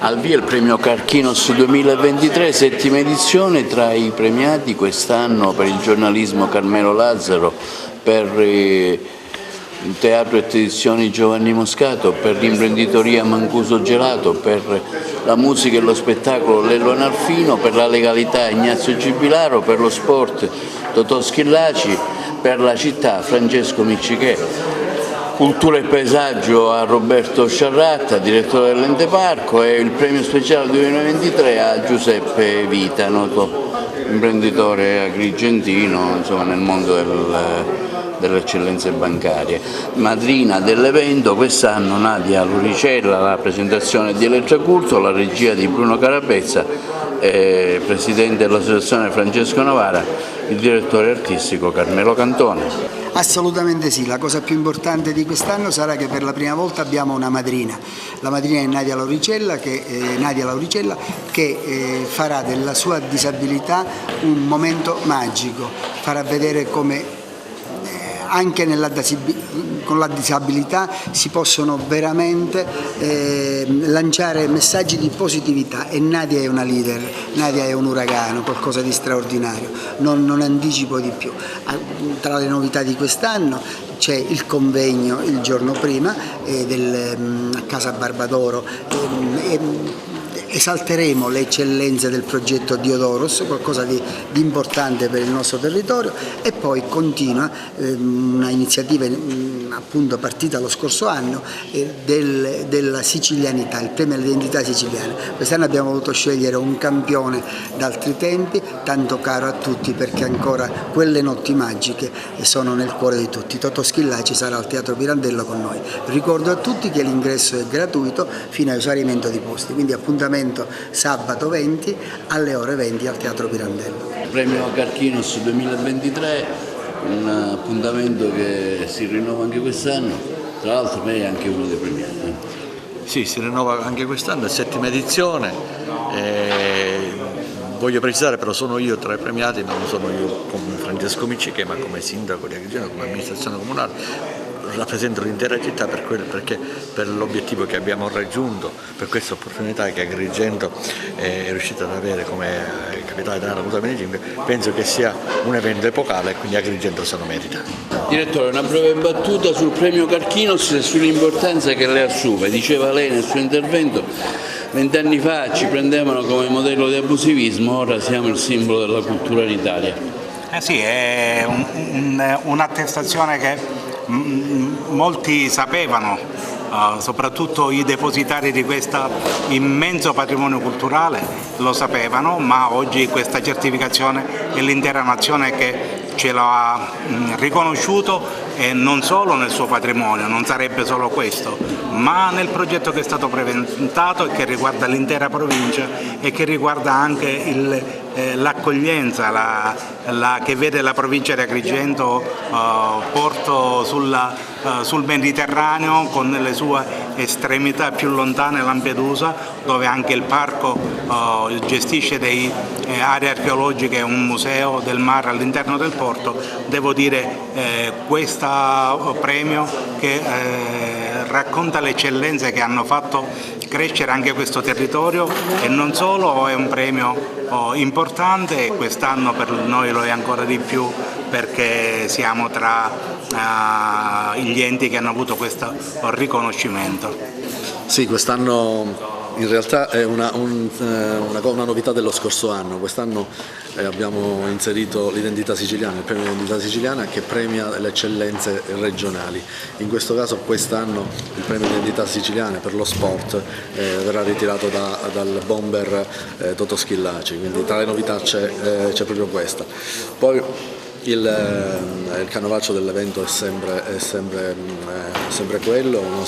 Al via il premio Carchinos 2023, settima edizione. Tra i premiati quest'anno per il giornalismo Carmelo Lazzaro, per il teatro e televisione Giovanni Moscato, per l'imprenditoria Mancuso Gelato, per la musica e lo spettacolo Lello Analfino, per la legalità Ignazio Gibilaro, per lo sport Totò Schillaci, per la città Francesco Miccichè. Cultura e paesaggio a Roberto Sciarratta, direttore dell'Ente Parco, e il premio speciale 2023 a Giuseppe Vita, noto imprenditore agrigentino, insomma, nel mondo delle eccellenze bancarie. Madrina dell'evento quest'anno Nadia Loricella, la presentazione di Elettra Curto, la regia di Bruno Carapezza, presidente dell'associazione Francesco Novara, il direttore artistico Carmelo Cantone. Assolutamente sì, la cosa più importante di quest'anno sarà che per la prima volta abbiamo una madrina. La madrina è Nadia Lauricella che farà della sua disabilità un momento magico, farà vedere come anche con la disabilità si possono veramente lanciare messaggi di positività, e Nadia è una leader, Nadia è un uragano, qualcosa di straordinario, non anticipo di più. Tra le novità di quest'anno c'è il convegno il giorno prima a Casa Barbadoro. Esalteremo le eccellenze del progetto Diodoros, qualcosa di importante per il nostro territorio, e poi continua una iniziativa appunto partita lo scorso anno della sicilianità, il premio all'identità siciliana. Quest'anno abbiamo voluto scegliere un campione d'altri tempi, tanto caro a tutti perché ancora quelle notti magiche sono nel cuore di tutti. Totò Schillaci sarà al Teatro Pirandello con noi. Ricordo a tutti che l'ingresso è gratuito fino a esaurimento di posti, quindi appuntamento sabato 20 alle ore 20 al Teatro Pirandello. Premio Carchinos 2023, un appuntamento che si rinnova anche quest'anno, tra l'altro lei è anche uno dei premiati. Sì, si rinnova anche quest'anno, è settima edizione. Voglio precisare però sono io tra i premiati, ma non sono io come Francesco Miccichè, ma come sindaco di Agrigento, come amministrazione comunale. Rappresento l'intera città perché per l'obiettivo che abbiamo raggiunto, per questa opportunità che Agrigento è riuscita ad avere come capitale italiana della cultura 2025, penso che sia un evento epocale e quindi Agrigento se lo merita. Direttore, una breve battuta sul premio Carchinos e sull'importanza che le assume. Diceva lei nel suo intervento, 20 anni fa ci prendevano come modello di abusivismo, ora siamo il simbolo della cultura in Italia. Sì, è un'attestazione che molti sapevano, soprattutto i depositari di questo immenso patrimonio culturale lo sapevano, ma oggi questa certificazione è l'intera nazione che ce l'ha riconosciuto, e non solo nel suo patrimonio, non sarebbe solo questo, ma nel progetto che è stato presentato e che riguarda l'intera provincia e che riguarda anche l'accoglienza che vede la provincia di Agrigento porto sul Mediterraneo, con le sue estremità più lontane, Lampedusa, dove anche il parco gestisce delle aree archeologiche e un museo del mare all'interno del porto. Devo dire questo premio che racconta le eccellenze che hanno fatto crescere anche questo territorio, e non solo è un premio importante, e quest'anno per noi lo è ancora di più perché siamo tra gli enti che hanno avuto questo riconoscimento. Sì, quest'anno in realtà è una novità dello scorso anno. Quest'anno abbiamo inserito l'identità siciliana, il premio identità siciliana, che premia le eccellenze regionali. In questo caso quest'anno il premio identità siciliana per lo sport verrà ritirato dal bomber Totò Schillaci, quindi tra le novità c'è proprio questa. Poi il canovaccio dell'evento è sempre quello, un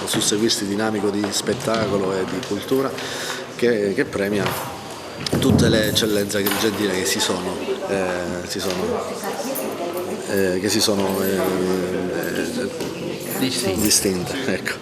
susseguirsi dinamico di spettacolo e di cultura che premia tutte le eccellenze agrigentine che si sono Distinti. distinte. Ecco.